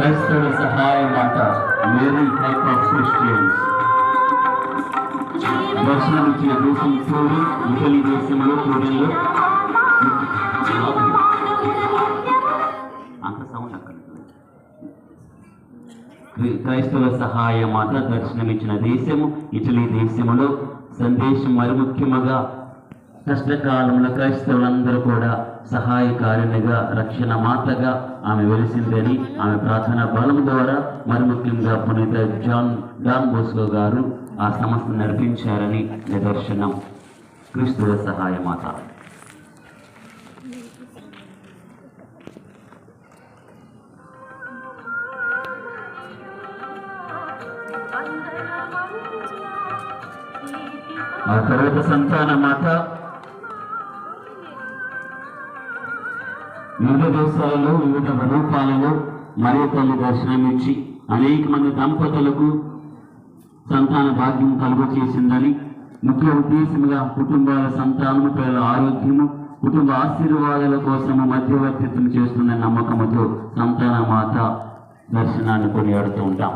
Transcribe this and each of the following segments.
క్రైస్తవ సహాయ మాత Mary help of Christians దర్శనమిచ్చిన దేశం చూడు ఇటలీ దేశంలో చూడంలో అంత సౌండ్ అక్కడ క్రైస్తవ సహాయ మాత దర్శనమిచ్చిన దేశము ఇటలీ దేశములో సందేశం మరి ముఖ్యముగా కష్టకాలంలో క్రైస్తవులందరూ కూడా సహాయకారిణిగా రక్షణ మాతగా ఆమె వెలిసిందని ఆమె ప్రార్థన బలం ద్వారా మరి ముఖ్యంగా పునీత డాన్ బోస్కో గారు ఆ సంస్థను నడిపించారని నిదర్శనం. క్రీస్తువ సహాయ మాత. ఆ తర్వాత సంతాన మాత. వివిధ దేశాలలో వివిధ రూపాలలో మరియు తల్లి దర్శనమిచ్చి అనేక మంది దంపతులకు సంతాన భాగ్యం కలుగ చేసిందని ముఖ్య ఉద్దేశంగా కుటుంబాల సంతానము పిల్లల ఆరోగ్యము కుటుంబ ఆశీర్వాదాల కోసము మధ్యవర్తిత్వం చేస్తున్న నమ్మకముతో సంతాన మాత దర్శనాన్ని కొనియాడుతూ ఉంటాం.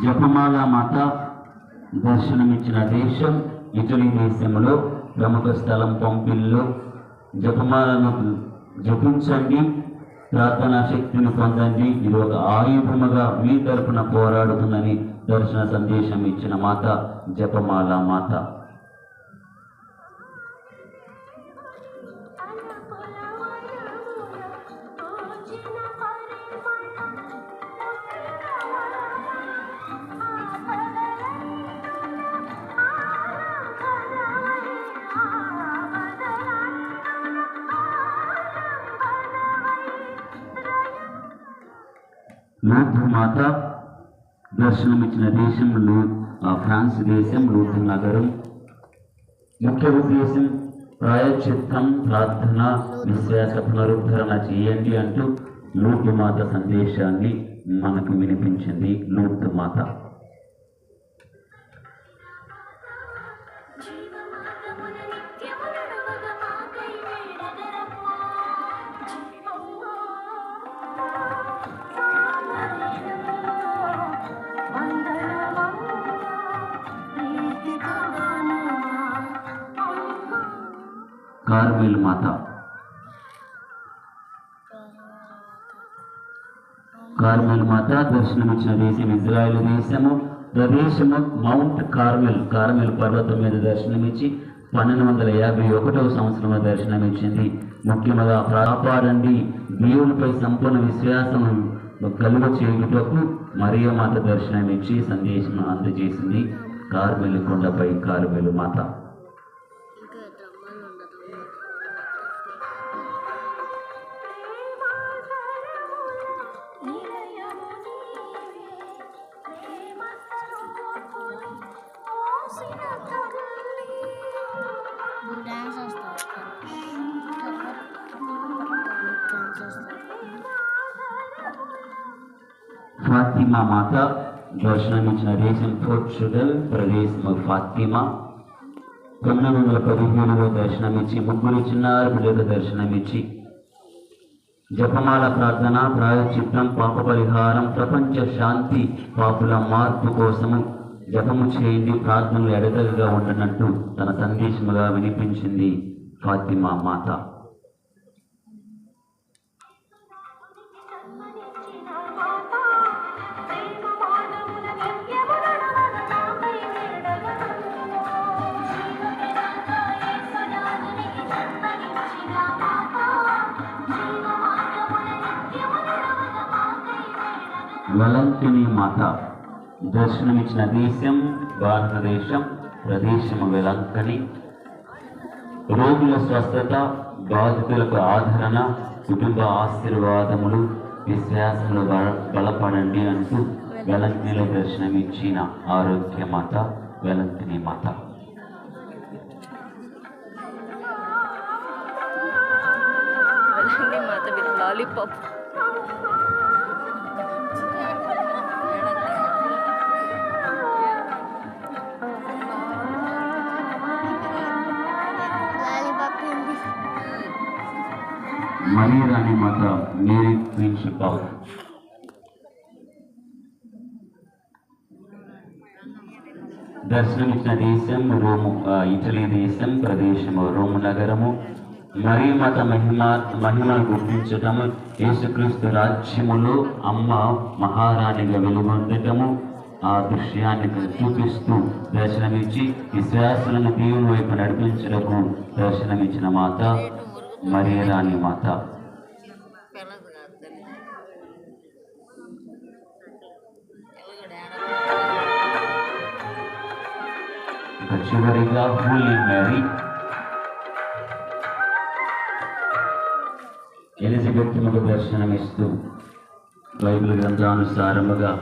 జపమాల మాత దర్శనమిచ్చిన దేశం ఇటలీ దేశంలో ప్రముఖ స్థలం పంపిల్లో. జపమాలను జపించండి, ప్రార్థనా శక్తిని పొందండి, ఇది ఒక ఆయుధముగా మీ తరపున పోరాడుతుందని దర్శన సందేశం ఇచ్చిన మాత జపమాల మాత. లూర్దు మాత దర్శనమిచ్చిన దేశం ఫ్రాన్స్ దేశం లూర్దు నగరం. ముఖ్య ఉద్దేశం ప్రాయశ్చిత్తం, ప్రార్థన, విశ్వాస పునరుద్ధరణ చేయండి అంటూ లూర్దు మాత సందేశాన్ని మనకు వినిపించింది లూర్దు మాత. కార్మెల్ మాత. కార్మెల్ మాత దర్శనమిచ్చిన దేశం ఇజ్రాయెల్ దేశము. ప్రదేశము మౌంట్ కార్మెల్. కార్మెల్ పర్వతం మీద దర్శనమిచ్చి 1251వ సంవత్సరంలో దర్శనమిచ్చింది. ముఖ్యంగా కాపాడండి, దేవునిపై సంపూర్ణ విశ్వాసం కలుగ చేయుటకు మరియ మాత దర్శనమిచ్చి సందేశం అందజేసింది. కార్మెల్ కొండపై కార్మెల్ మాత. ఫాతిమా మాత దర్శనమిచ్చిన దేశం పోర్చుగల్. ప్రదేశము ఫాతిమా. 917లో దర్శనమిచ్చి ముగ్గురు చిన్నారు బిడ్డలకు దర్శనమిచ్చి జపమాల ప్రార్థన, ప్రాయశ్చిత్తం, పాప పరిహారం, ప్రపంచ శాంతి, పాపుల మార్పు కోసము జపము చేయండి, ప్రార్థనలు ఎడతెగగా ఉండనట్టు తన సందేశముగా వినిపించింది ఫాతిమా మాత. వెలంకిని మాత దర్శనమిచ్చిన దేశం భారతదేశం. ప్రదేశము వెలంకని. రోగుల స్వస్థత, బాధితులకు ఆదరణ, కుటుంబ ఆశీర్వాదములు, విశ్వాసంలో బలపడండి అంటూ వెలంకినిలో దర్శనమిచ్చిన ఆరోగ్య మాత వెలంకిని మాత. పప్పు మణిరాణి మాత మేరీ ప్రిన్సిప్ ఆఫ్ దర్శనమిచ్చిన దేశం రోము, ఇటలీ దేశం ప్రదేశము రోము నగరము. మరీ మత మహిమను గుర్తించటము, యేసుక్రీస్తు రాజ్యములో అమ్మ మహారాణిగా వెలుగొందటము, ఆ దృశ్యాన్ని చూపిస్తూ దర్శనమిచ్చి విశ్వాసులను దేవుని వైపు నడిపించటకు దర్శనమిచ్చిన మాత మరీరాణి మాత. చివరిగా హోలీ మేరీ ఎలిజబెత్తునకు దర్శనమిస్తూ బైబిల్ గ్రంథానుసారముగా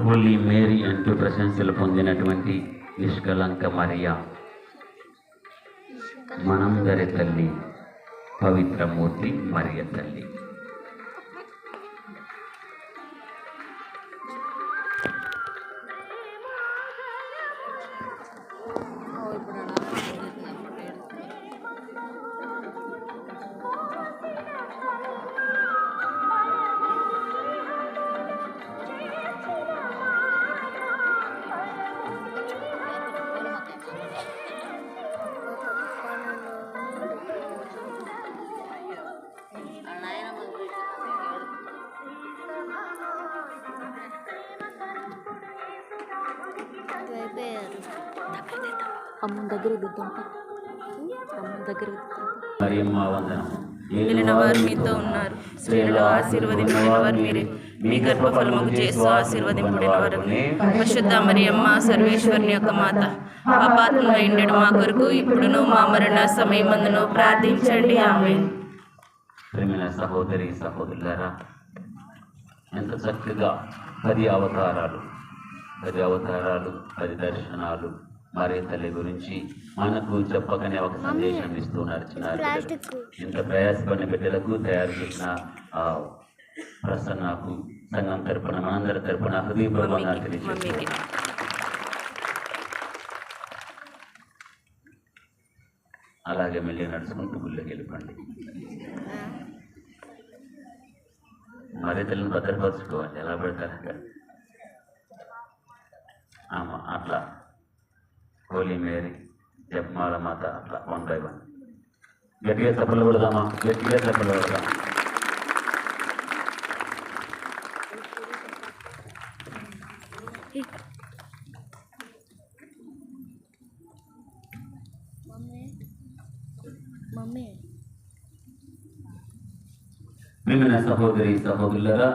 హోలీ మేరీ అంటూ ప్రశంసలు పొందినటువంటి నిష్కలంక మరియా, మనందరి తల్లి, పవిత్రమూర్తి మరియ తల్లి. మిగిలిన వారు మీతో ఉన్నారు, స్త్రీలలో ఆశీర్వదింపబడిన వారు మీరే, మీ గర్భఫలముకు యేసు ఆశీర్వదింపబడిన వారు. పరిశుద్ధ మరియమ్మ సర్వేశ్వరుని యొక్క మాత, పాపాత్ములై ఉండెడు మా కొరకు ఇప్పుడును మా మరణ సమయమందును ప్రార్థించండి. ఆమేన్. ప్రియమైన సహోదరి సహోదరులారా, ఎంత చక్కగా 10 అవతారాలు 10 దర్శనాలు మరియ తల్లి గురించి మనకు చెప్పకనే ఒక సందేశం ఇస్తూ నడిచినారు. ఇంత ప్రయాసపడిన బిడ్డలకు తయారు చేసిన ప్రసన్నకు సంఘం తరపున మనందరి తరపున హృదయపూర్వకంగా తెలియజేస్తున్నాను. అలాగే మళ్ళీ నడుచుకుంటూ గుళ్ళకి వెళ్ళిపోండి. మరియ తల్లిని భద్రపరచుకోవాలి, ఎలా పెడతారు అట్లా. హోలీ మేరీ, జపమాల మాత, అట్లా 1 by 1 గట్టిగా చప్పలు కొడదామా? గట్టిగా చప్పలు కొడదాం. ప్రియమైన సహోదరి సహోదరులారా,